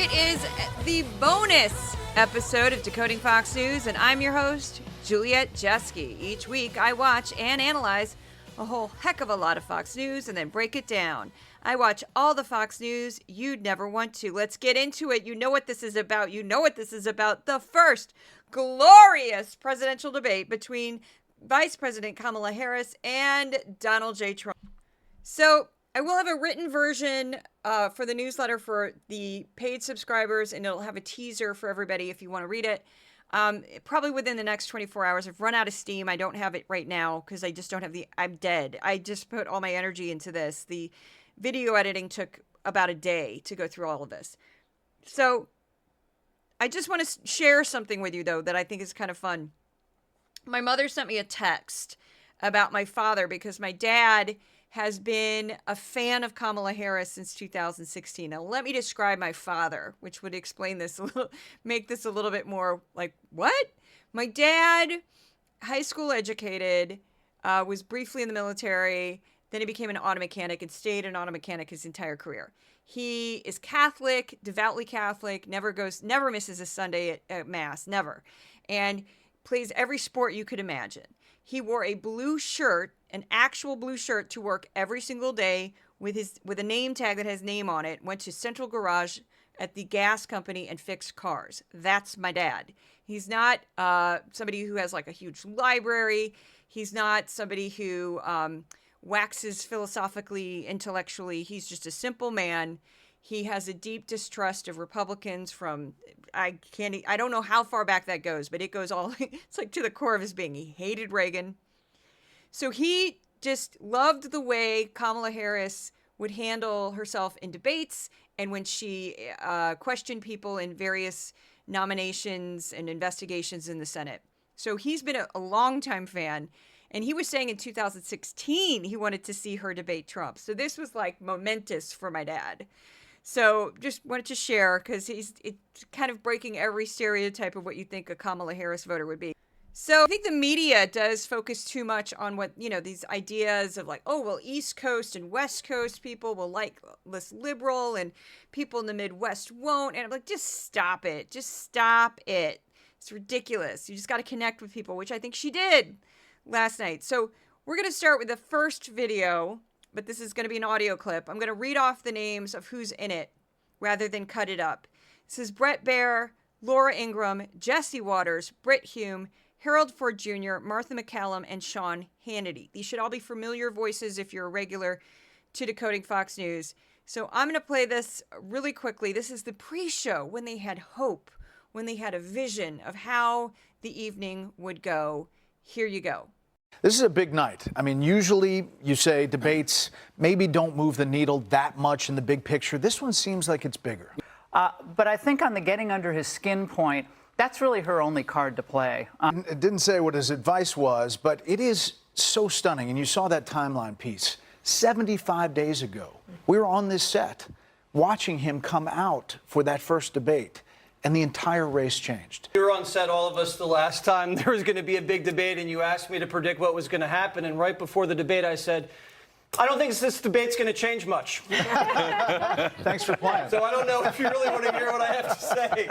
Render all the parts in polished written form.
It is the bonus episode of Decoding Fox News, and I'm your host, Juliet Jeske. Each week, I watch and analyze a whole heck of a lot of Fox News and then break it down. I watch all the Fox News you'd never want to. Let's get into it. You know what this is about. You know what this is about. The first glorious presidential debate between Vice President Kamala Harris and Donald J. Trump. So I will have a written version for the newsletter for the paid subscribers, and it'll have a teaser for everybody if you want to read it. Probably within the next 24 hours. I've run out of steam. I don't have it right now because I just don't have I'm dead. I just put all my energy into this. The video editing took about a day to go through all of this. So I just want to share something with you, though, that I think is kind of fun. My mother sent me a text about my father because my dad has been a fan of Kamala Harris since 2016. Now, let me describe my father, which would explain this a little, make this a little bit more like, what? My dad, high school educated, was briefly in the military, then he became an auto mechanic and stayed an auto mechanic his entire career. He is Catholic, devoutly Catholic, never misses a Sunday at Mass, never. And plays every sport you could imagine. He wore a blue shirt, an actual blue shirt, to work every single day with a name tag that has name on it. Went to Central Garage at the gas company and fixed cars. That's my dad. He's not somebody who has like a huge library. He's not somebody who waxes philosophically, intellectually. He's just a simple man. He has a deep distrust of Republicans from, I don't know how far back that goes, but it goes all, it's like to the core of his being. He hated Reagan. So he just loved the way Kamala Harris would handle herself in debates and when she questioned people in various nominations and investigations in the Senate. So he's been a longtime fan. And he was saying in 2016 he wanted to see her debate Trump. So this was like momentous for my dad. So just wanted to share because it's kind of breaking every stereotype of what you think a Kamala Harris voter would be. So I think the media does focus too much on what, these ideas of like, oh, well, East Coast and West Coast people will like less liberal and people in the Midwest won't. And I'm like, just stop it. Just stop it. It's ridiculous. You just got to connect with people, which I think she did last night. So we're going to start with the first video, but this is going to be an audio clip. I'm going to read off the names of who's in it rather than cut it up. This is Bret Baier, Laura Ingraham, Jesse Watters, Brit Hume, Harold Ford Jr., Martha McCallum, and Sean Hannity. These should all be familiar voices if you're a regular to Decoding Fox News. So I'm going to play this really quickly. This is the pre-show when they had hope, when they had a vision of how the evening would go. Here you go. This is a big night. I mean, usually you say debates maybe don't move the needle that much in the big picture. This one seems like it's bigger. But I think on the getting under his skin point, that's really her only card to play. It didn't say what his advice was, but it is so stunning. And you saw that timeline piece. 75 days ago, we were on this set watching him come out for that first debate. And the entire race changed. We were on set, all of us, the last time there was going to be a big debate, and you asked me to predict what was going to happen. And right before the debate, I said, I don't think this debate's going to change much. Thanks for playing. So I don't know if you really want to hear what I have to say.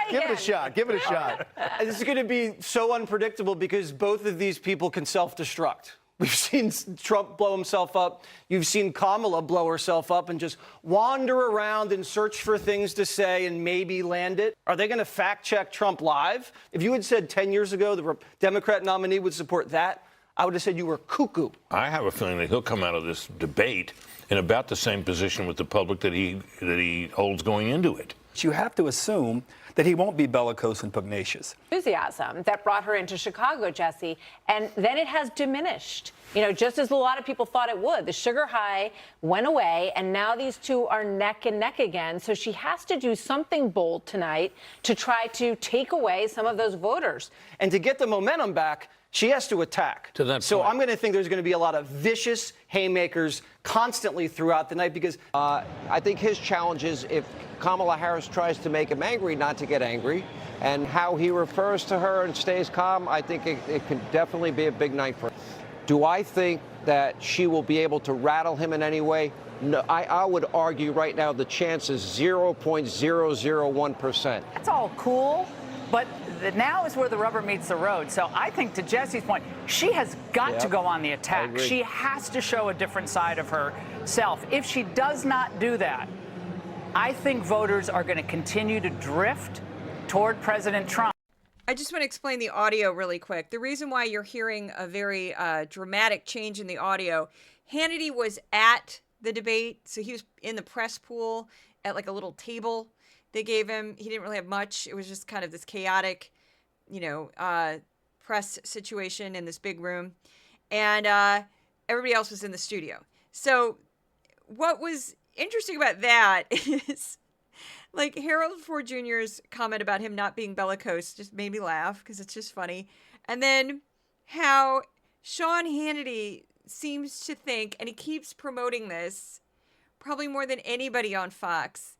Give it a shot. Give it a shot. This is going to be so unpredictable because both of these people can self-destruct. We've seen Trump blow himself up. You've seen Kamala blow herself up and just wander around and search for things to say and maybe land it. Are they going to fact-check Trump live? If you had said 10 years ago the Democrat nominee would support that, I would have said you were cuckoo. I have a feeling that he'll come out of this debate in about the same position with the public that he holds going into it. You have to assume that he won't be bellicose and pugnacious. Enthusiasm that brought her into Chicago, Jesse, and then it has diminished. Just as a lot of people thought it would. The sugar high went away, and now these two are neck and neck again. So she has to do something bold tonight to try to take away some of those voters. And to get the momentum back, she has to attack. To that so point. I'm going to think there's going to be a lot of vicious haymakers constantly throughout the night because I think his challenge is if Kamala Harris tries to make him angry, not to get angry, and how he refers to her and stays calm, I think it could definitely be a big night for him. Do I think that she will be able to rattle him in any way? No, I would argue right now the chance is 0.001%. That's all cool, but now is where the rubber meets the road. So I think, to Jesse's point, she has got to go on the attack. She has to show a different side of herself. If she does not do that, I think voters are going to continue to drift toward President Trump. I just want to explain the audio really quick. The reason why you're hearing a very dramatic change in the audio, Hannity was at the debate, so he was in the press pool at like a little table they gave him. He didn't really have much. It was just kind of this chaotic, press situation in this big room. And everybody else was in the studio. So what was interesting about that is, like, Harold Ford Jr.'s comment about him not being bellicose just made me laugh because it's just funny. And then how Sean Hannity seems to think, and he keeps promoting this probably more than anybody on Fox,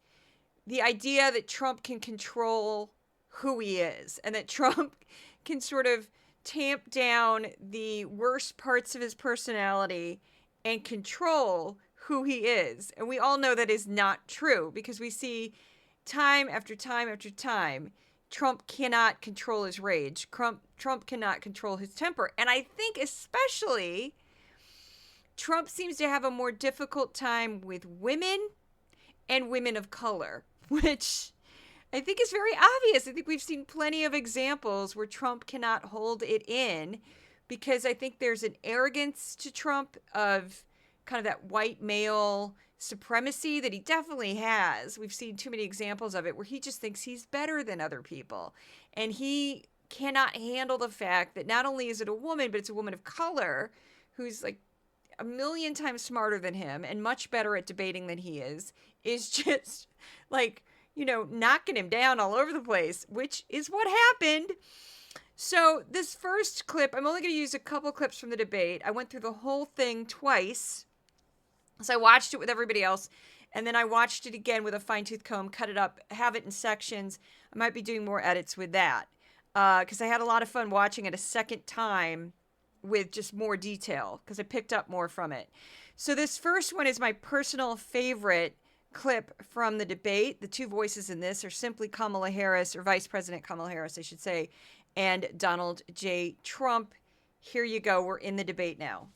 the idea that Trump can control who he is and that Trump can sort of tamp down the worst parts of his personality and control who he is. And we all know that is not true because we see time after time after time, Trump cannot control his rage. Trump cannot control his temper. And I think especially Trump seems to have a more difficult time with women and women of color, which I think is very obvious. I think we've seen plenty of examples where Trump cannot hold it in because I think there's an arrogance to Trump of kind of that white male supremacy that he definitely has. We've seen too many examples of it where he just thinks he's better than other people. And he cannot handle the fact that not only is it a woman, but it's a woman of color who's like a million times smarter than him and much better at debating than he is just like, knocking him down all over the place, which is what happened. So this first clip, I'm only going to use a couple clips from the debate. I went through the whole thing twice. So I watched it with everybody else, and then I watched it again with a fine-tooth comb, cut it up, have it in sections. I might be doing more edits with that because I had a lot of fun watching it a second time with just more detail because I picked up more from it. So this first one is my personal favorite clip from the debate. The two voices in this are simply Kamala Harris, or Vice President Kamala Harris, I should say, and Donald J. Trump. Here you go. We're in the debate now.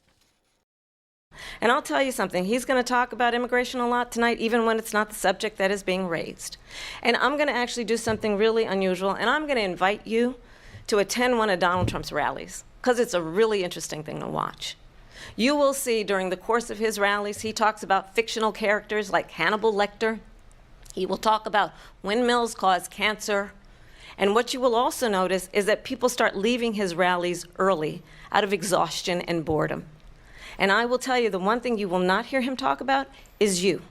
And I'll tell you something, he's going to talk about immigration a lot tonight, even when it's not the subject that is being raised. And I'm going to actually do something really unusual, and I'm going to invite you to attend one of Donald Trump's rallies, because it's a really interesting thing to watch. You will see during the course of his rallies, he talks about fictional characters like Hannibal Lecter. He will talk about windmills cause cancer. And what you will also notice is that people start leaving his rallies early out of exhaustion and boredom. And I will tell you, the one thing you will not hear him talk about is you.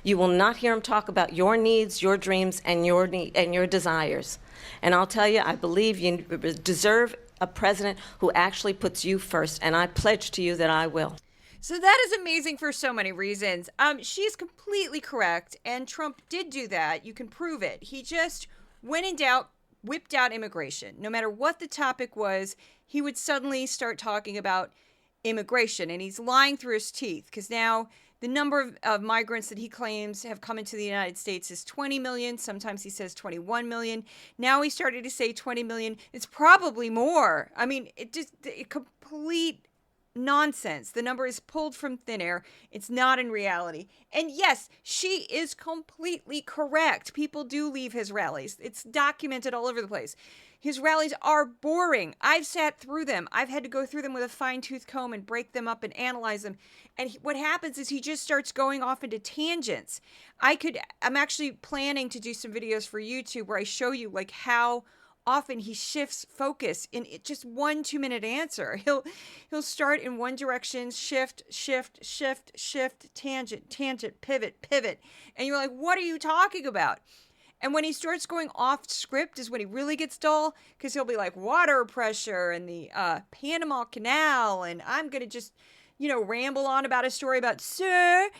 You will not hear him talk about your needs, your dreams, and your desires. And I'll tell you, I believe you deserve a president who actually puts you first, and I pledge to you that I will. So that is amazing for so many reasons. She's completely correct, and Trump did do that. You can prove it. He just, when in doubt, whipped out immigration. No matter what the topic was, he would suddenly start talking about immigration, and he's lying through his teeth because now the number of migrants that he claims have come into the United States is 20 million. Sometimes he says 21 million. Now he started to say 20 million. It's probably more. I mean, complete nonsense. The number is pulled from thin air. It's not in reality. And yes, she is completely correct. People do leave his rallies. It's documented all over the place. His rallies are boring. I've sat through them. I've had to go through them with a fine-tooth comb and break them up and analyze them. And what happens is he just starts going off into tangents. I'm actually planning to do some videos for YouTube where I show you like how often he shifts focus in just 1 2-minute answer. He'll start in one direction, shift, tangent, pivot. And you're like, what are you talking about? And when he starts going off script is when he really gets dull, because he'll be like water pressure and the Panama Canal, and I'm going to just, ramble on about a story about sir.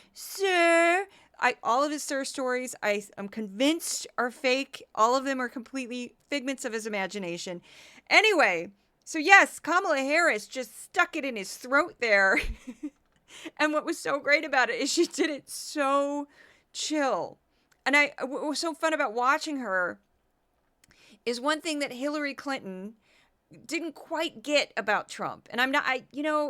All of his sir stories, I'm convinced are fake. All of them are completely figments of his imagination. Anyway, So yes, Kamala Harris just stuck it in his throat there. And what was so great about it is she did it so chill. And what was so fun about watching her is one thing that Hillary Clinton didn't quite get about Trump. And I'm not,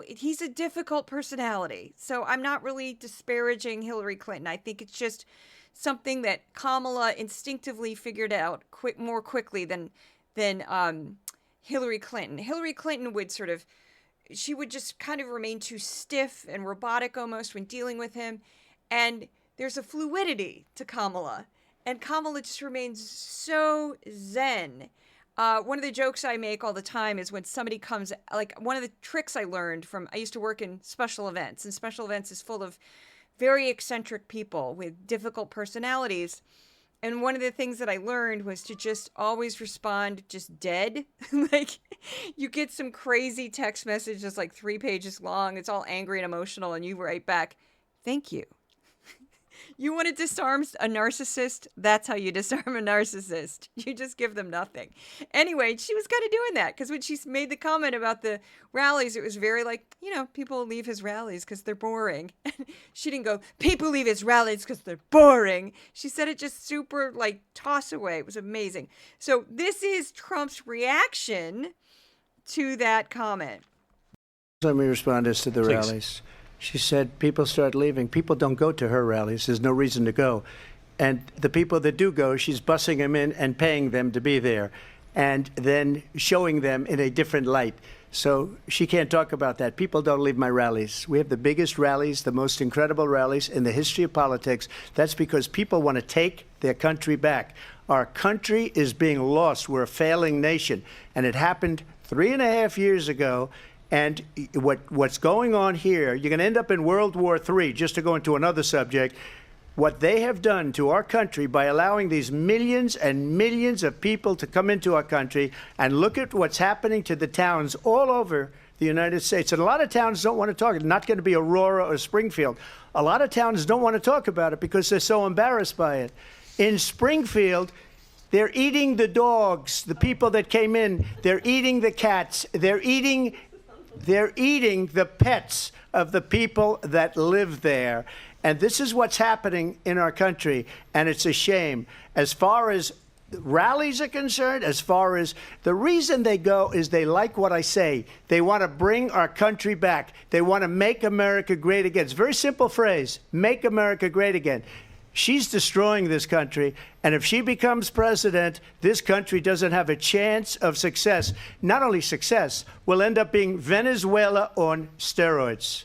he's a difficult personality. So I'm not really disparaging Hillary Clinton. I think it's just something that Kamala instinctively figured out more quickly than Hillary Clinton. Hillary Clinton would she would just kind of remain too stiff and robotic almost when dealing with him. And there's a fluidity to Kamala. And Kamala just remains so zen. One of the jokes I make all the time is when somebody comes, like one of the tricks I learned I used to work in special events, and special events is full of very eccentric people with difficult personalities. And one of the things that I learned was to just always respond just dead. Like you get some crazy text message that's like 3 pages long. It's all angry and emotional. And you write back, thank you. You want to disarm a narcissist? That's how you disarm a narcissist. You just give them nothing. Anyway, she was kind of doing that because when she made the comment about the rallies, it was very like, people leave his rallies because they're boring. She didn't go, people leave his rallies because they're boring. She said it just super like toss away. It was amazing. So this is Trump's reaction to that comment. Let me respond as to the Please. rallies. She said people start leaving. People don't go to her rallies. There's no reason to go. And the people that do go, she's bussing them in and paying them to be there and then showing them in a different light. So she can't talk about that. People don't leave my rallies. We have the biggest rallies, the most incredible rallies in the history of politics. That's because people want to take their country back. Our country is being lost. We're a failing nation. And it happened 3.5 years ago. And what's going on here, you're going to end up in World War III, just to go into another subject. What they have done to our country by allowing these millions and millions of people to come into our country, and look at what's happening to the towns all over the United States. And a lot of towns don't want to talk. It's not going to be Aurora or Springfield. A lot of towns don't want to talk about it because they're so embarrassed by it. In Springfield, they're eating the dogs, the people that came in. They're eating the cats. They're eating the pets of the people that live there. And this is what's happening in our country, and it's a shame. As far as rallies are concerned, as far as the reason they go is they like what I say. They want to bring our country back. They want to make America great again. It's a very simple phrase, make America great again. She's destroying this country, and if she becomes president, this country doesn't have a chance of success. Not only success, we'll end up being Venezuela on steroids.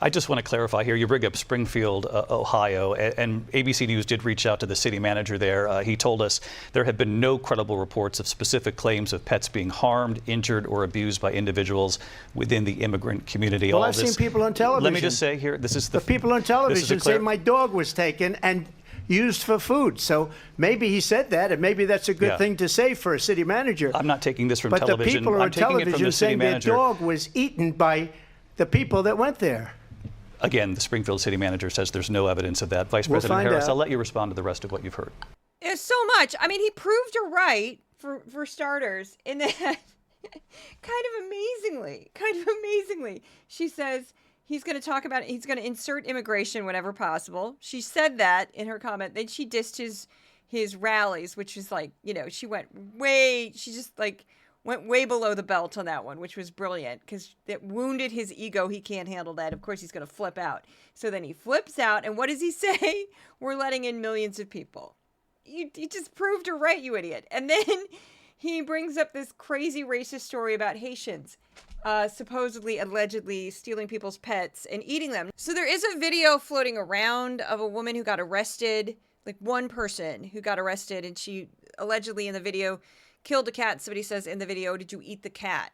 I just want to clarify here. You bring up Springfield, Ohio, and ABC News did reach out to the city manager there. He told us there have been no credible reports of specific claims of pets being harmed, injured, or abused by individuals within the immigrant community. Well, I've seen people on television. Let me just say here, this is the people on television say my dog was taken and used for food. So maybe he said that, and maybe that's a good thing to say for a city manager. I'm not taking this from but television. The people I'm on taking television it from the city saying manager. Their dog was eaten by the people that went there. Again, the Springfield city manager says there's no evidence of that. Vice President Harris, I'll let you respond to the rest of what you've heard. There's so much. I mean, he proved her right, for starters, in that kind of amazingly, she says he's going to talk about it. He's going to insert immigration whenever possible. She said that in her comment. Then she dissed his rallies, which is like, she went way below the belt on that one, which was brilliant because it wounded his ego. He can't handle that. Of course, he's going to flip out. So then he flips out. And what does he say? We're letting in millions of people. You just proved her right, you idiot. And then he brings up this crazy racist story about Haitians supposedly, allegedly stealing people's pets and eating them. So there is a video floating around of a woman who got arrested, like one person who got arrested, and she allegedly in the video killed a cat. Somebody says in the video, did you eat the cat?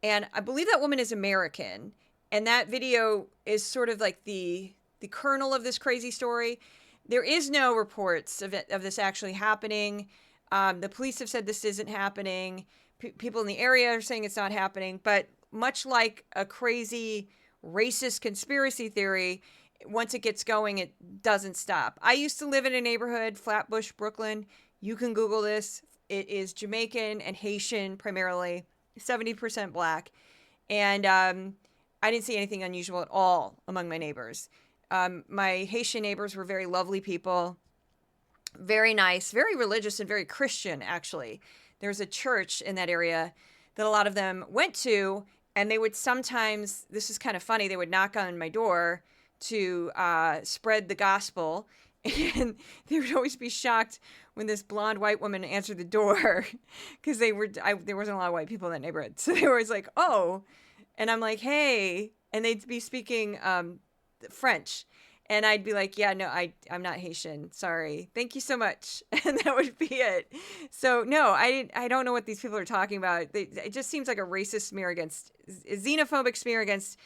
And I believe that woman is American. And that video is sort of like the kernel of this crazy story. There is no reports of this actually happening. The police have said this isn't happening. People in the area are saying it's not happening. But much like a crazy racist conspiracy theory, once it gets going, it doesn't stop. I used to live in a neighborhood, Flatbush, Brooklyn. You can Google this. It is Jamaican and Haitian primarily. 70% black. And I didn't see anything unusual at all among my neighbors. My Haitian neighbors were very lovely people, very nice, very religious, and very Christian, actually. There's a church in that area that a lot of them went to, and they would sometimes, this is kind of funny, they would knock on my door to spread the gospel, and they would always be shocked when this blonde white woman answered the door, because there wasn't a lot of white people in that neighborhood. So they were always like, oh, and I'm like, hey, and they'd be speaking French. And I'd be like, yeah, no, I'm not Haitian. Sorry. Thank you so much. And that would be it. So, no, I don't know what these people are talking about. It just seems like a racist smear against, a xenophobic smear against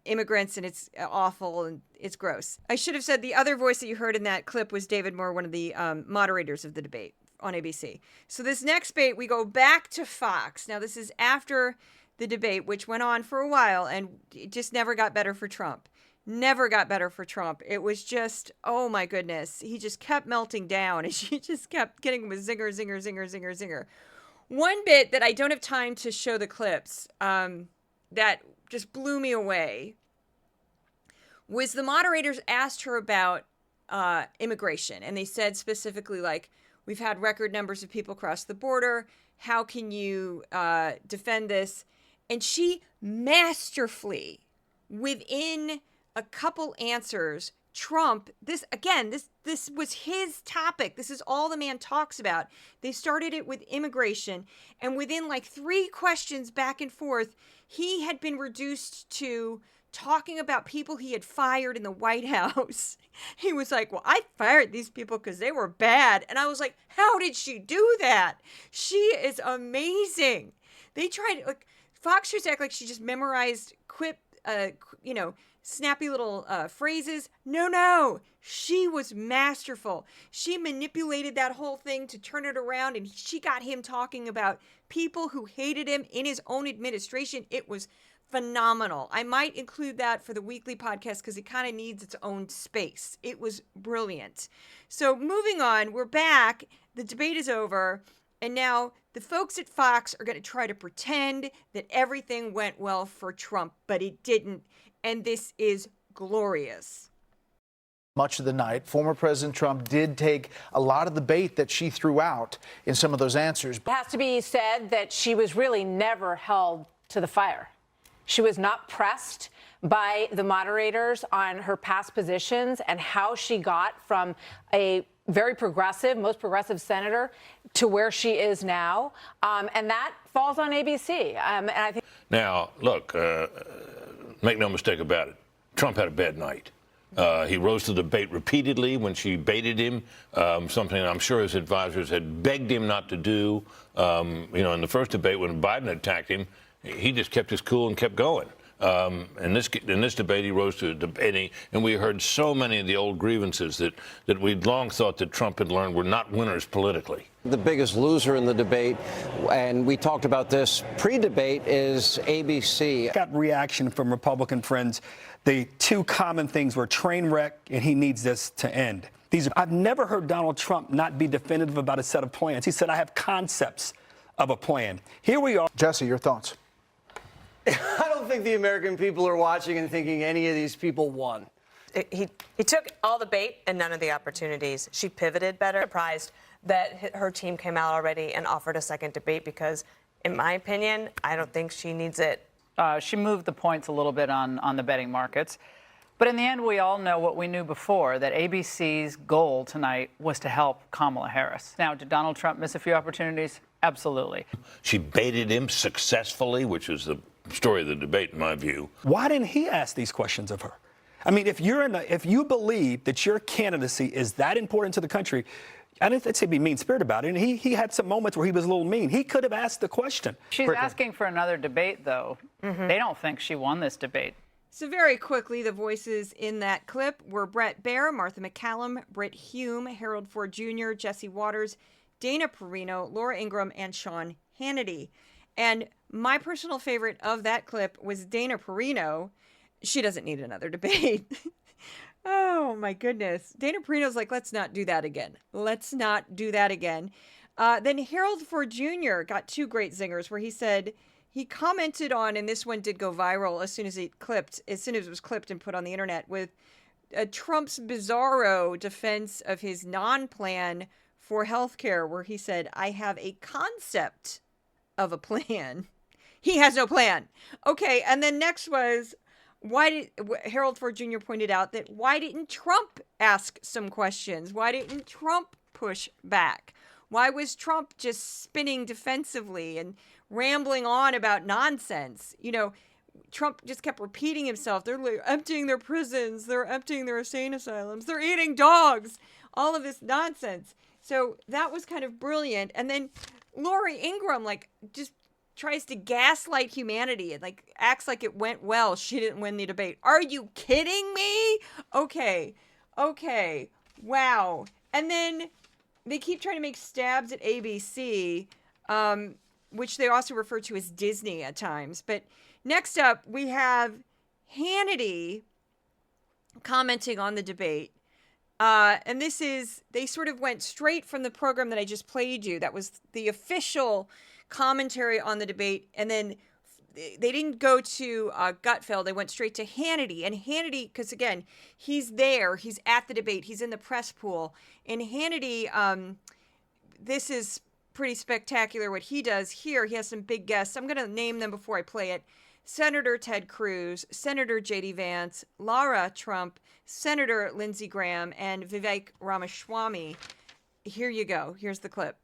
immigrants, and it's awful and it's gross. I should have said the other voice that you heard in that clip was David Moore, one of the moderators of the debate on ABC. So this next debate, we go back to Fox. Now, this is after the debate, which went on for a while, and it just never got better for Trump. Never got better for Trump. It was just, oh my goodness. He just kept melting down, and she just kept getting him with zinger, zinger, zinger, zinger, zinger. One bit that I don't have time to show the clips that just blew me away was the moderators asked her about immigration. And they said specifically, like, we've had record numbers of people cross the border. How can you defend this? And she masterfully, within a couple answers, Trump, this was his topic. This is all the man talks about. They started it with immigration, and within like 3 questions back and forth, he had been reduced to talking about people he had fired in the White House. He was like, well, I fired these people because they were bad. And I was like, how did she do that? She is amazing. They tried, like, Fox tries to act like she just memorized snappy little phrases. No, she was masterful. She manipulated that whole thing to turn it around, and she got him talking about people who hated him in his own administration. It was phenomenal. I might include that for the weekly podcast because it kind of needs its own space. It was brilliant. So moving on, we're back. The debate is over. And now the folks at Fox are going to try to pretend that everything went well for Trump, but it didn't. And this is glorious. Much of the night, former President Trump did take a lot of the bait that she threw out in some of those answers. It has to be said that she was really never held to the fire. She was not pressed by the moderators on her past positions and how she got from a very progressive, most progressive senator to where she is now. And that falls on ABC. And I think. Now, look, make no mistake about it. Trump had a bad night. He rose to the bait repeatedly when she baited him, something I'm sure his advisors had begged him not to do. In the first debate when Biden attacked him, he just kept his cool and kept going. In this debate, he rose to debating, and we heard so many of the old grievances that we'd long thought that Trump had learned were not winners politically. The biggest loser in the debate, and we talked about this pre-debate, is ABC. Got reaction from Republican friends. The 2 common things were train wreck, and he needs this to end. I've never heard Donald Trump not be definitive about a set of plans. He said, I have concepts of a plan. Here we are. Jesse, your thoughts? I don't think the American people are watching and thinking any of these people won. He took all the bait and none of the opportunities. She pivoted better. Surprised that her team came out already and offered a second debate because, in my opinion, I don't think she needs it. She moved the points a little bit on the betting markets. But in the end, we all know what we knew before, that ABC's goal tonight was to help Kamala Harris. Now, did Donald Trump miss a few opportunities? Absolutely. She baited him successfully, which is the story of the debate, in my view. Why didn't he ask these questions of her? I mean, if you believe that your candidacy is that important to the country, I didn't say be mean-spirited about it. And he had some moments where he was a little mean. He could have asked the question. She's asking for another debate, though. Mm-hmm. They don't think she won this debate. So very quickly, the voices in that clip were Brett Baer, Martha McCallum, Brit Hume, Harold Ford Jr., Jesse Watters, Dana Perino, Laura Ingraham, and Sean Hannity. And my personal favorite of that clip was Dana Perino. She doesn't need another debate. Oh, my goodness. Dana Perino's like, let's not do that again. Let's not do that again. Then Harold Ford Jr. got two great zingers where he said he commented on, and this one did go viral as soon as it was clipped and put on the internet, with Trump's bizarro defense of his non-plan for healthcare, where he said, "I have a concept of a plan." He has no plan. Okay, and then next was, Harold Ford Jr. pointed out that why didn't Trump ask some questions? Why didn't Trump push back? Why was Trump just spinning defensively and rambling on about nonsense? You know, Trump just kept repeating himself. They're emptying their prisons. They're emptying their insane asylums. They're eating dogs. All of this nonsense. So that was kind of brilliant. And then Lori Ingraham, just tries to gaslight humanity and acts like it went well. She didn't win the debate. Are you kidding me? Okay. Wow. And then they keep trying to make stabs at ABC, which they also refer to as Disney at times. But next up, we have Hannity commenting on the debate. And they sort of went straight from the program that I just played you. That was the official commentary on the debate. And then they didn't go to Gutfeld. They went straight to Hannity. And Hannity, because again, he's there. He's at the debate. He's in the press pool. And Hannity, this is pretty spectacular what he does here. He has some big guests. I'm going to name them before I play it. Senator Ted Cruz, Senator J.D. Vance, Lara Trump, Senator Lindsey Graham, and Vivek Ramaswamy. Here you go. Here's the clip.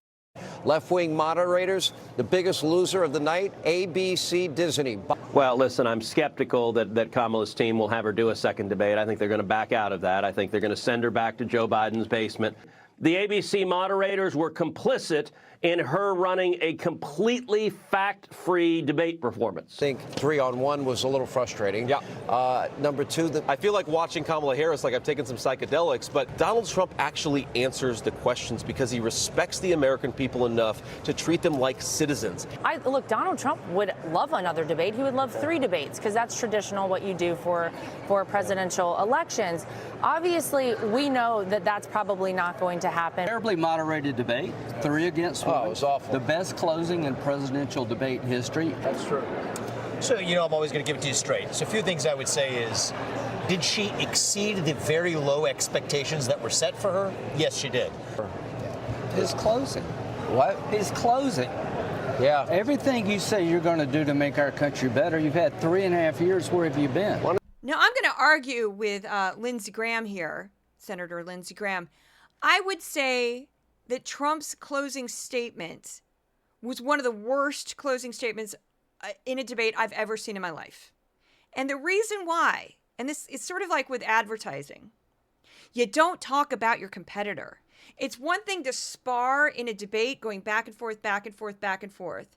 Left-wing moderators, the biggest loser of the night, ABC Disney. Well, listen, I'm skeptical that Kamala's team will have her do a second debate. I think they're going to back out of that. I think they're going to send her back to Joe Biden's basement. The ABC moderators were complicit in her running a completely fact-free debate performance. I think 3-on-1 was a little frustrating. Yeah. Number two, I feel like watching Kamala Harris like I've taken some psychedelics, but Donald Trump actually answers the questions because he respects the American people enough to treat them like citizens. Look, Donald Trump would love another debate. He would love 3 debates because that's traditional what you do for presidential elections. Obviously, we know that that's probably not going to happen. Terribly moderated debate, 3 against 1. Oh, it was awful. The best closing in presidential debate history. That's true. So, I'm always going to give it to you straight. So a few things I would say is, did she exceed the very low expectations that were set for her? Yes, she did. His closing. What? His closing. Yeah. Everything you say you're going to do to make our country better, you've had 3.5 years. Where have you been? Now, I'm going to argue with Lindsey Graham here, Senator Lindsey Graham. I would say that Trump's closing statement was one of the worst closing statements in a debate I've ever seen in my life. And the reason why, and this is sort of like with advertising, you don't talk about your competitor. It's one thing to spar in a debate, going back and forth, back and forth, back and forth.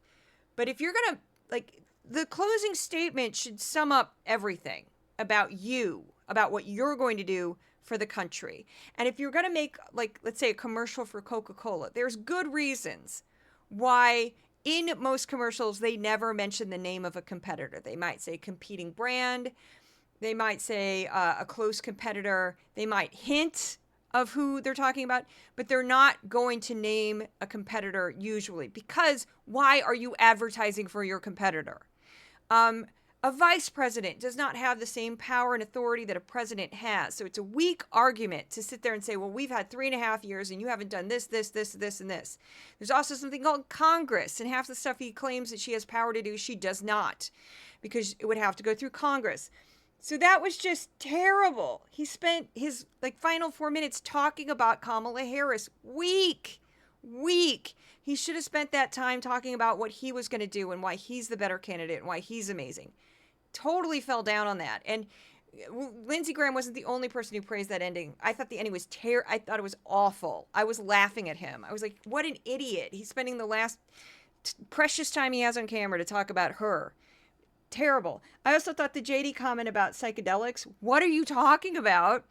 But if you're going to, the closing statement should sum up everything about you, about what you're going to do for the country. And if you're going to make, let's say, a commercial for Coca-Cola, there's good reasons why in most commercials they never mention the name of a competitor. They might say competing brand. They might say a close competitor. They might hint of who they're talking about, but they're not going to name a competitor usually, because why are you advertising for your competitor? A vice president does not have the same power and authority that a president has. So it's a weak argument to sit there and say, well, we've had 3.5 years and you haven't done this, and this. There's also something called Congress, and half the stuff he claims that she has power to do, she does not, because it would have to go through Congress. So that was just terrible. He spent his final 4 minutes talking about Kamala Harris. Weak. He should have spent that time talking about what he was going to do and why he's the better candidate and why he's amazing. Totally fell down on that. And Lindsey Graham wasn't the only person who praised that ending. I thought the ending was I thought it was awful. I was laughing at him. I was like, what an idiot. He's spending the last precious time he has on camera to talk about her. Terrible. I also thought the JD comment about psychedelics. What are you talking about?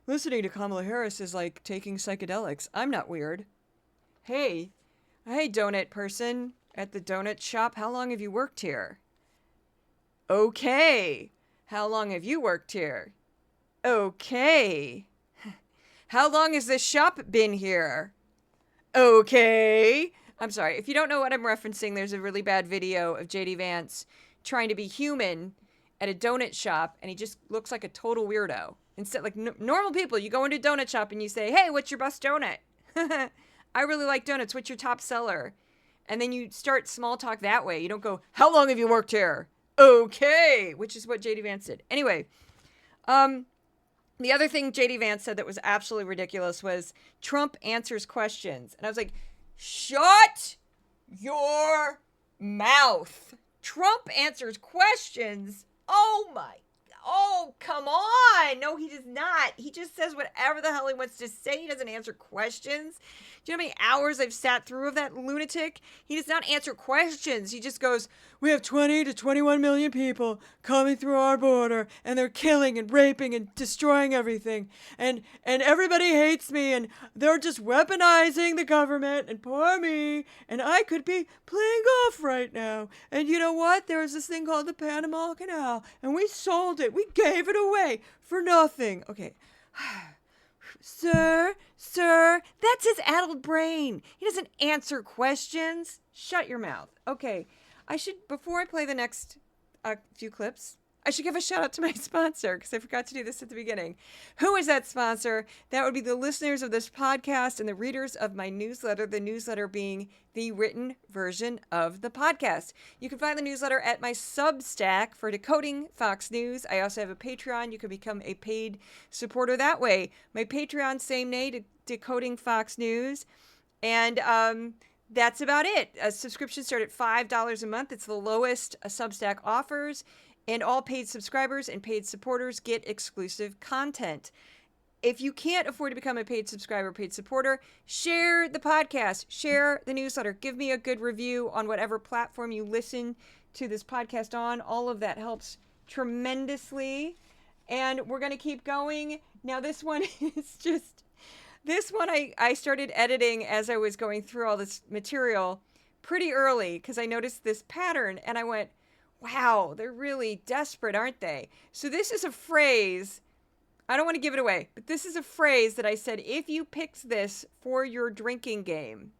Listening to Kamala Harris is like taking psychedelics. I'm not weird. Hey, donut person at the donut shop. How long have you worked here? Okay. How long have you worked here? Okay. How long has this shop been here? Okay. I'm sorry. If you don't know what I'm referencing, there's a really bad video of J.D. Vance trying to be human at a donut shop, and he just looks like a total weirdo. Instead, like normal people, you go into a donut shop and you say, hey, what's your best donut? I really like donuts. What's your top seller? And then you start small talk that way. You don't go, how long have you worked here? Okay, which is what J.D. Vance did. Anyway, the other thing J.D. Vance said that was absolutely ridiculous was Trump answers questions. And I was like, shut your mouth. Trump answers questions. Oh, come on. No, he does not. He just says whatever the hell he wants to say. He doesn't answer questions. Do you know how many hours I've sat through of that lunatic? He does not answer questions. He just goes, we have 20 to 21 million people coming through our border, and they're killing and raping and destroying everything. And everybody hates me, and they're just weaponizing the government, and poor me, and I could be playing golf right now. And you know what? There was this thing called the Panama Canal, and we sold it. We gave it away for nothing. Okay. Sir, that's his addled brain. He doesn't answer questions. Shut your mouth. Okay. Before I play the next few clips, I should give a shout out to my sponsor, because I forgot to do this at the beginning. Who is that sponsor? That would be the listeners of this podcast and the readers of my newsletter, the newsletter being the written version of the podcast. You can find the newsletter at my Substack for Decoding Fox News. I also have a Patreon. You can become a paid supporter that way. My Patreon, same name, Decoding Fox News. And that's about it. Subscriptions start at $5 a month. It's the lowest Substack offers. And all paid subscribers and paid supporters get exclusive content. If you can't afford to become a paid subscriber, paid supporter, share the podcast, share the newsletter, give me a good review on whatever platform you listen to this podcast on. All of that helps tremendously. And we're going to keep going. Now, this one I started editing as I was going through all this material pretty early, because I noticed this pattern and I went, wow, they're really desperate, aren't they? So this is a phrase, I don't want to give it away, but this is a phrase that I said, if you picked this for your drinking game,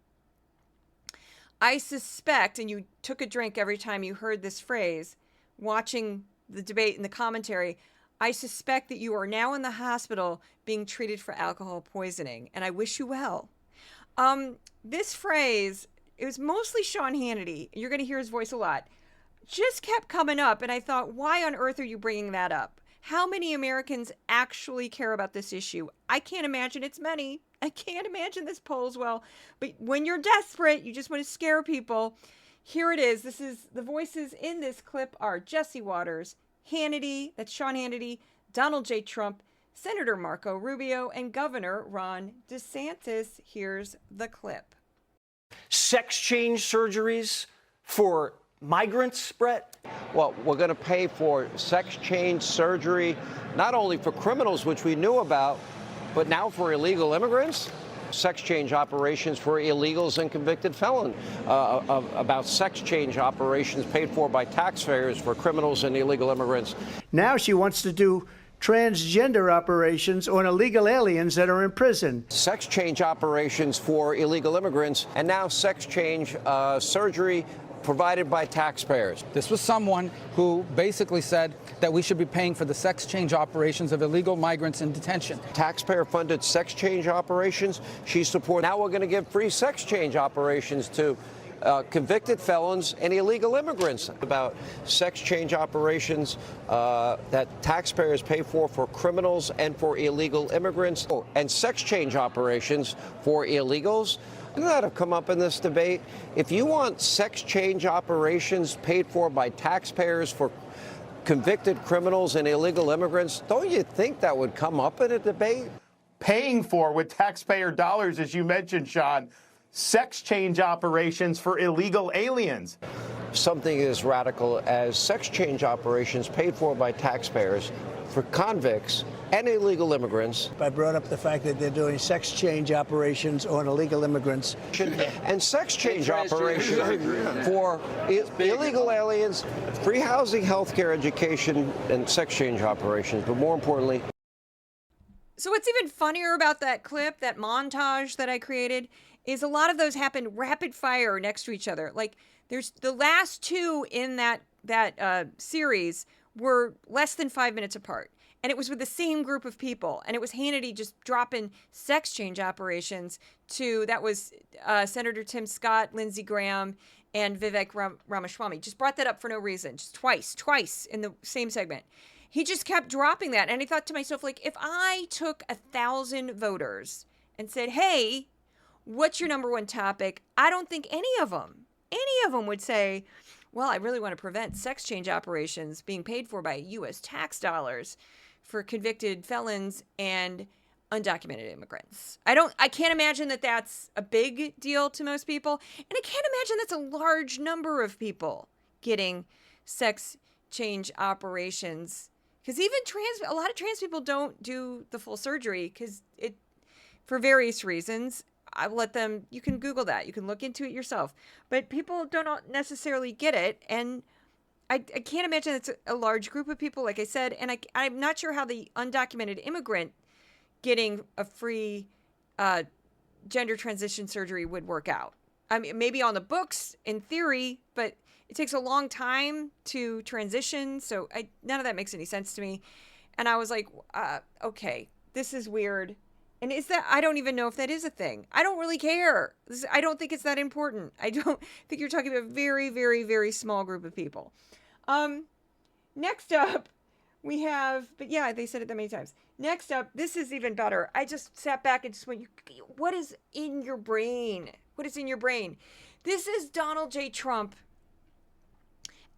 I suspect, and you took a drink every time you heard this phrase, watching the debate and the commentary, I suspect that you are now in the hospital being treated for alcohol poisoning, and I wish you well. This phrase, it was mostly Sean Hannity. You're going to hear his voice a lot. Just kept coming up, and I thought, why on earth are you bringing that up? How many Americans actually care about this issue? I can't imagine it's many. I can't imagine this polls well. But when you're desperate, you just want to scare people. Here it is. The voices in this clip are Jesse Watters, Hannity, that's Sean Hannity, Donald J. Trump, Senator Marco Rubio, and Governor Ron DeSantis. Here's the clip. Sex change surgeries for migrants, Brett? Well, we're going to pay for sex change surgery, not only for criminals, which we knew about, but now for illegal immigrants. Sex change operations for illegals and convicted felons, about sex change operations paid for by taxpayers for criminals and illegal immigrants. Now she wants to do transgender operations on illegal aliens that are in prison. Sex change operations for illegal immigrants, and now sex change surgery provided by taxpayers. This was someone who basically said that we should be paying for the sex change operations of illegal migrants in detention. Taxpayer-funded sex change operations. She supports. Now we're going to give free sex change operations to convicted felons and illegal immigrants. About sex change operations that taxpayers pay for criminals and for illegal immigrants, and sex change operations for illegals. That have come up in this debate. If you want sex change operations paid for by taxpayers for convicted criminals and illegal immigrants, don't you think that would come up in a debate? Paying for, with taxpayer dollars, as you mentioned, Sean, sex change operations for illegal aliens. Something as radical as sex change operations paid for by taxpayers for convicts and illegal immigrants. I brought up the fact that they're doing sex change operations on illegal immigrants. And sex change operations for illegal aliens, free housing, health care, education, and sex change operations. But more importantly... So what's even funnier about that clip, that montage that I created, is a lot of those happen rapid fire next to each other. Like there's the last two in that series were less than 5 minutes apart. And it was with the same group of people. And it was Hannity just dropping sex change operations that was Senator Tim Scott, Lindsey Graham, and Vivek Ramaswamy. Just brought that up for no reason. Just twice in the same segment. He just kept dropping that. And I thought to myself, like, if I took 1,000 voters and said, hey, what's your number one topic? I don't think any of them would say, well, I really want to prevent sex change operations being paid for by U.S. tax dollars for convicted felons and undocumented immigrants. I can't imagine that that's a big deal to most people. And I can't imagine that's a large number of people getting sex change operations. Because even a lot of trans people don't do the full surgery because for various reasons. I let them, you can Google that. You can look into it yourself. But people don't necessarily get it. And I can't imagine it's a large group of people, like I said. And I'm not sure how the undocumented immigrant getting a free gender transition surgery would work out. I mean, maybe on the books in theory, but it takes a long time to transition. So none of that makes any sense to me. And I was like, okay, this is weird. And I don't even know if that is a thing. I don't really care. I don't think it's that important. I don't think you're talking about a very, very, very small group of people. Next up, we have, but yeah, they said it that many times. Next up, this is even better. I just sat back and just went, what is in your brain? What is in your brain? This is Donald J. Trump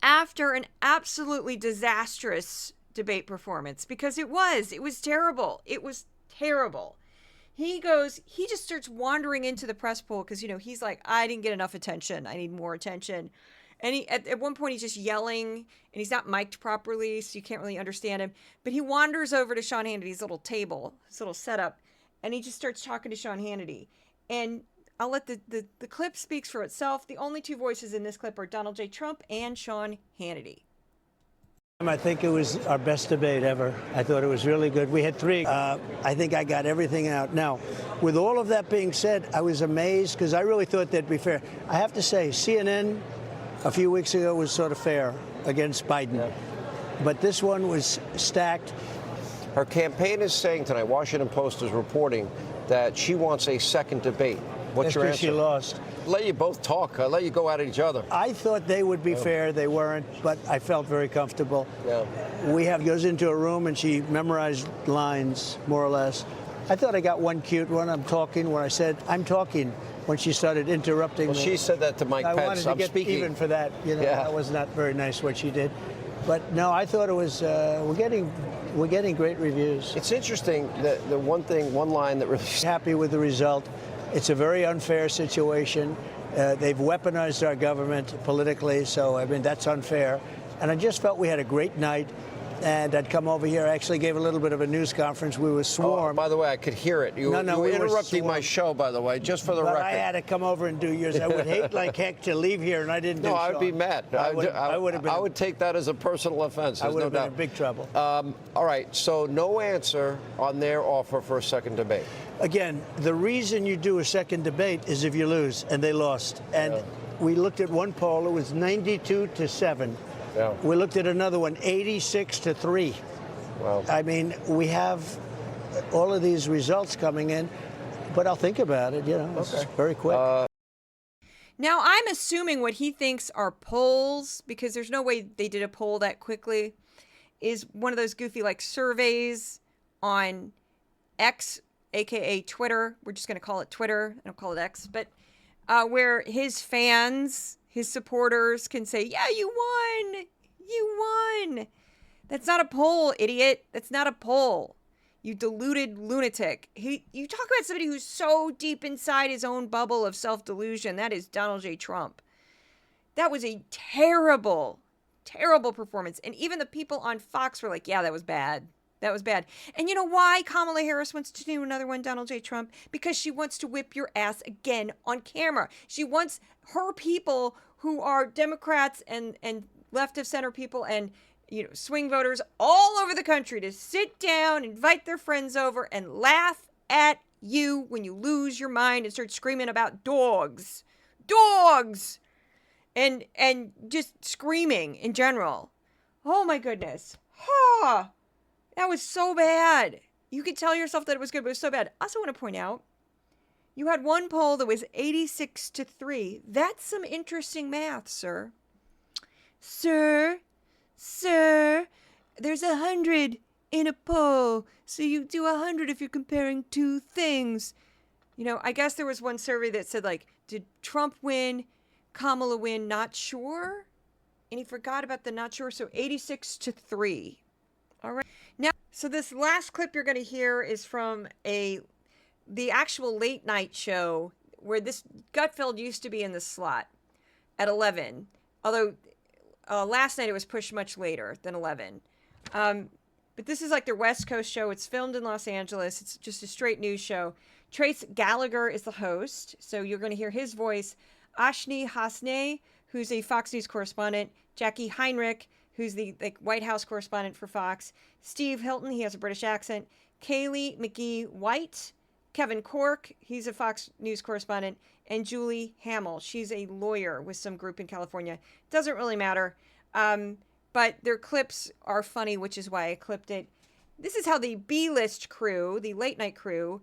after an absolutely disastrous debate performance, because it was terrible. It was terrible. He just starts wandering into the press pool because, he's like, I didn't get enough attention. I need more attention. And at one point he's just yelling and he's not mic'd properly, so you can't really understand him. But he wanders over to Sean Hannity's little table, his little setup, and he just starts talking to Sean Hannity. And I'll let the clip speaks for itself. The only two voices in this clip are Donald J. Trump and Sean Hannity. I think it was our best debate ever. I thought it was really good. We had three. I think I got everything out. Now, with all of that being said, I was amazed because I really thought they'd be fair. I have to say, CNN a few weeks ago was sort of fair against Biden. But this one was stacked. Her campaign is saying tonight, Washington Post is reporting that she wants a second debate. What's your answer? She lost. Let you both talk. Let you go at each other. I thought they would be fair. They weren't, but I felt very comfortable. Yeah. Goes into a room and she memorized lines, more or less. I thought I got one cute one. I'm talking when I said, I'm talking, when she started interrupting me. She said that to Mike Pence. I wanted to get even for that. That was not very nice what she did. But no, I thought it was, we're getting great reviews. It's interesting that the one line that really... Happy with the result. It's a very unfair situation. They've weaponized our government politically, so, that's unfair. And I just felt we had a great night. And I'd come over here. I actually gave a little bit of a news conference. We were swarmed. Oh, by the way, I could hear it. You were interrupting my show, by the way, just for the record. I had to come over and do yours. I would hate like heck to leave here and I didn't do No, I would be mad. I would take that as a personal offense. I would have been in big trouble. All right, so no answer on their offer for a second debate. Again, the reason you do a second debate is if you lose, and they lost. And we looked at one poll, it was 92-7. Yeah. We looked at another one, 86-3. Wow. We have all of these results coming in, but I'll think about it, It's very quick. Now, I'm assuming what he thinks are polls, because there's no way they did a poll that quickly, is one of those goofy, surveys on X, a.k.a. Twitter. We're just going to call it Twitter. I don't call it X. But where his fans... his supporters can say, yeah, you won. You won. That's not a poll, idiot. That's not a poll. You deluded lunatic. You talk about somebody who's so deep inside his own bubble of self-delusion. That is Donald J. Trump. That was a terrible, terrible performance. And even the people on Fox were like, yeah, that was bad. That was bad. And you know why Kamala Harris wants to do another one, Donald J. Trump? Because she wants to whip your ass again on camera. She wants her people who are Democrats and left of center people and swing voters all over the country to sit down, invite their friends over, and laugh at you when you lose your mind and start screaming about dogs. Dogs! And just screaming in general. Oh my goodness. Ha! That was so bad. You could tell yourself that it was good, but it was so bad. I also want to point out, you had one poll that was 86-3. That's some interesting math, sir. Sir, there's 100 in a poll. So you do 100 if you're comparing two things. You know, I guess there was one survey that said, like, did Trump win, Kamala win, not sure? And he forgot about the not sure, so 86-3. All right. Now, so this last clip you're going to hear is from the actual late night show where this Gutfeld used to be in the slot at 11. Although last night it was pushed much later than 11. But this is like their West Coast show. It's filmed in Los Angeles. It's just a straight news show. Trace Gallagher is the host, so you're going to hear his voice. Ashni Hasne, who's a Fox News correspondent. Jackie Heinrich, who's the White House correspondent for Fox. Steve Hilton, he has a British accent. Kaylee McGee-White. Kevin Corke, he's a Fox News correspondent. And Julie Hamill, she's a lawyer with some group in California. Doesn't really matter. But their clips are funny, which is why I clipped it. This is how the B-list crew, the late night crew,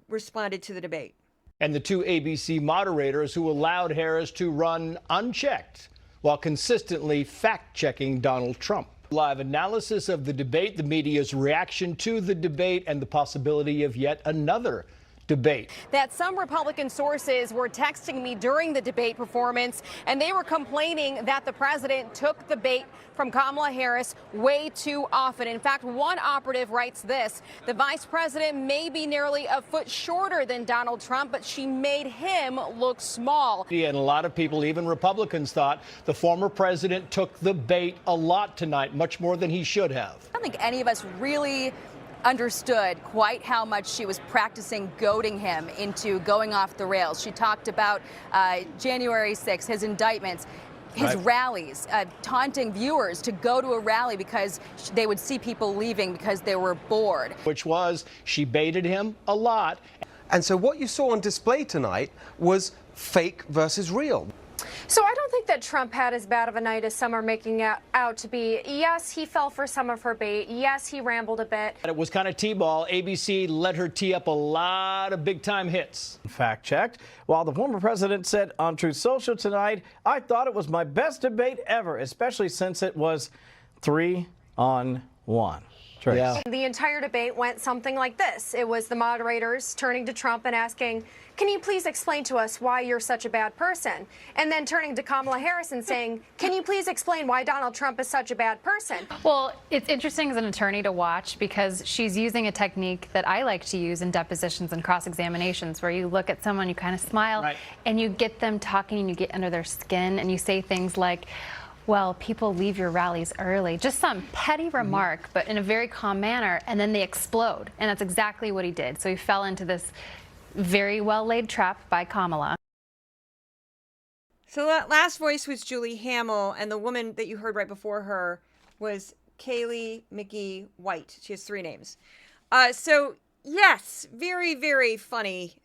responded to the debate. And the two ABC moderators who allowed Harris to run unchecked while consistently fact-checking Donald Trump. Live analysis of the debate, the media's reaction to the debate, and the possibility of yet another debate. That some Republican sources were texting me during the debate performance, and they were complaining that the president took the bait from Kamala Harris way too often. In fact, one operative writes this: the vice president may be nearly a foot shorter than Donald Trump, but she made him look small. And a lot of people, even Republicans, thought the former president took the bait a lot tonight, much more than he should have. I don't think any of us really understood quite how much she was practicing goading him into going off the rails. She talked about January 6th, his indictments, his rallies, taunting viewers to go to a rally because they would see people leaving because they were bored. Which was, she baited him a lot. And so what you saw on display tonight was fake versus real. So I don't think that Trump had as bad of a night as some are making out to be. Yes, he fell for some of her bait. Yes, he rambled a bit. It was kind of T-ball. ABC let her tee up a lot of big-time hits. Fact checked. While the former president said on Truth Social tonight, I thought it was my best debate ever, especially since it was 3-on-1. Yeah. The entire debate went something like this. It was the moderators turning to Trump and asking, can you please explain to us why you're such a bad person? And then turning to Kamala Harris and saying, can you please explain why Donald Trump is such a bad person? Well, it's interesting as an attorney to watch because she's using a technique that I like to use in depositions and cross-examinations where you look at someone, you kind of smile, and you get them talking and you get under their skin and you say things like, well, people leave your rallies early. Just some petty remark, but in a very calm manner, and then they explode. And that's exactly what he did. So he fell into this very well-laid trap by Kamala. So that last voice was Julie Hamill, and the woman that you heard right before her was Kaylee McGee-White. She has 3 names. So, yes, very, very funny,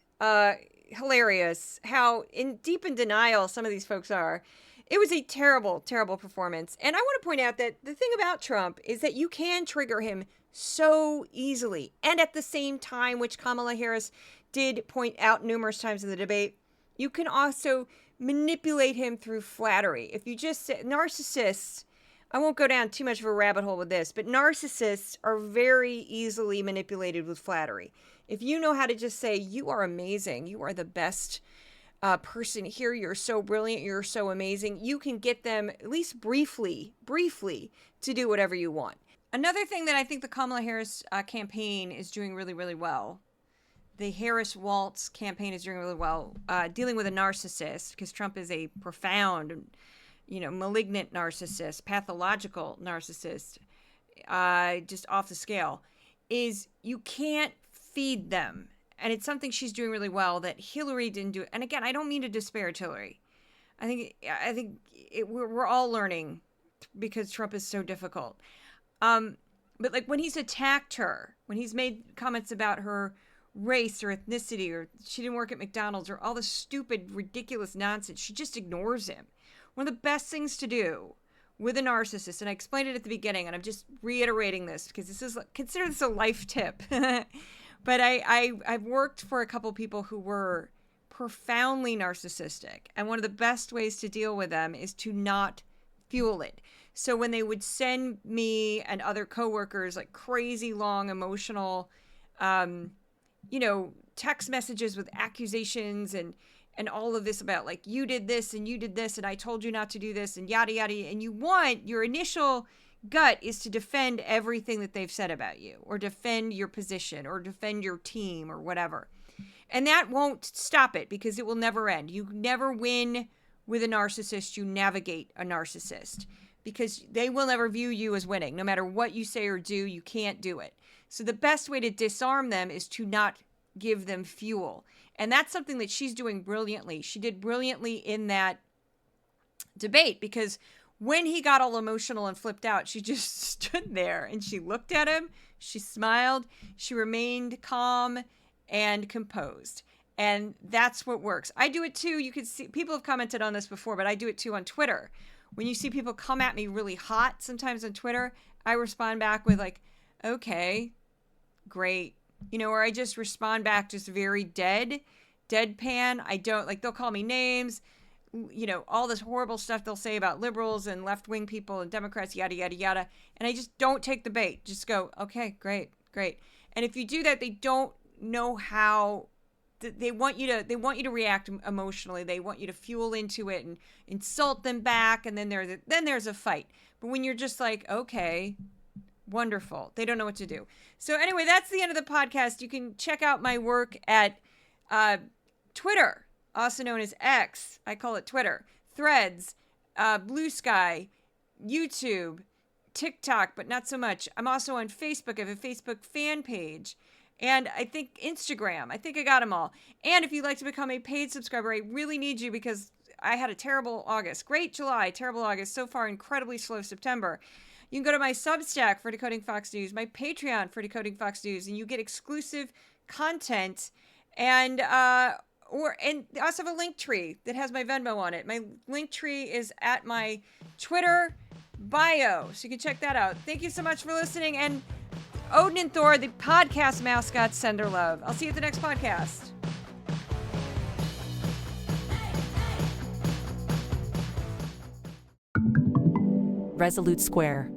hilarious, how deep in denial some of these folks are. It was a terrible, terrible performance. And I want to point out that the thing about Trump is that you can trigger him so easily. And at the same time, which Kamala Harris did point out numerous times in the debate, you can also manipulate him through flattery. If you just say, narcissists, I won't go down too much of a rabbit hole with this, but narcissists are very easily manipulated with flattery. If you know how to just say, you are amazing, you are the best person here, you're so brilliant, you're so amazing, you can get them at least briefly to do whatever you want. Another thing that I think the Kamala Harris campaign is doing really, really well, the Harris Waltz campaign is doing really well, dealing with a narcissist, because Trump is a profound, malignant narcissist, pathological narcissist, just off the scale, is you can't feed them. And it's something she's doing really well that Hillary didn't do. And again, I don't mean to disparage Hillary. I think we're all learning because Trump is so difficult. But like when he's attacked her, when he's made comments about her race or ethnicity, or she didn't work at McDonald's, or all this stupid, ridiculous nonsense. She just ignores him. One of the best things to do with a narcissist, and I explained it at the beginning, and I'm just reiterating this because consider this a life tip. But I've worked for a couple people who were profoundly narcissistic, and one of the best ways to deal with them is to not fuel it. So when they would send me and other coworkers like crazy long emotional text messages with accusations and all of this about like, you did this and I told you not to do this and yada yada, and your initial gut is to defend everything that they've said about you, or defend your position, or defend your team, or whatever. And that won't stop it, because it will never end. You never win with a narcissist. You navigate a narcissist, because they will never view you as winning. No matter what you say or do, you can't do it. So the best way to disarm them is to not give them fuel. And that's something that she's doing brilliantly. She did brilliantly in that debate, because when he got all emotional and flipped out, she just stood there and she looked at him. She smiled. She remained calm and composed. And that's what works. I do it too. You can see people have commented on this before, but I do it too on Twitter. When you see people come at me really hot, sometimes on Twitter, I respond back with like, okay, great. Or I just respond back just very deadpan. I don't like, they'll call me names, all this horrible stuff they'll say about liberals and left-wing people and Democrats, yada, yada, yada. And I just don't take the bait. Just go, okay, great. And if you do that, they don't know how. They want you to react emotionally. They want you to fuel into it and insult them back, and then there's a fight. But when you're just like, okay, wonderful, they don't know what to do. So anyway, that's the end of the podcast. You can check out my work at Twitter, also known as X. I call it Twitter. Threads, Blue Sky, YouTube, TikTok, but not so much. I'm also on Facebook. I have a Facebook fan page. And I think Instagram. I think I got them all. And if you'd like to become a paid subscriber, I really need you, because I had a terrible August. Great July, terrible August. So far, incredibly slow September. You can go to my Substack for Decoding Fox News, my Patreon for Decoding Fox News, and you get exclusive content. And I also have a link tree that has my Venmo on it. My link tree is at my Twitter bio, so you can check that out. Thank you so much for listening. And Odin and Thor, the podcast mascots, send their love. I'll see you at the next podcast. Resolute Square.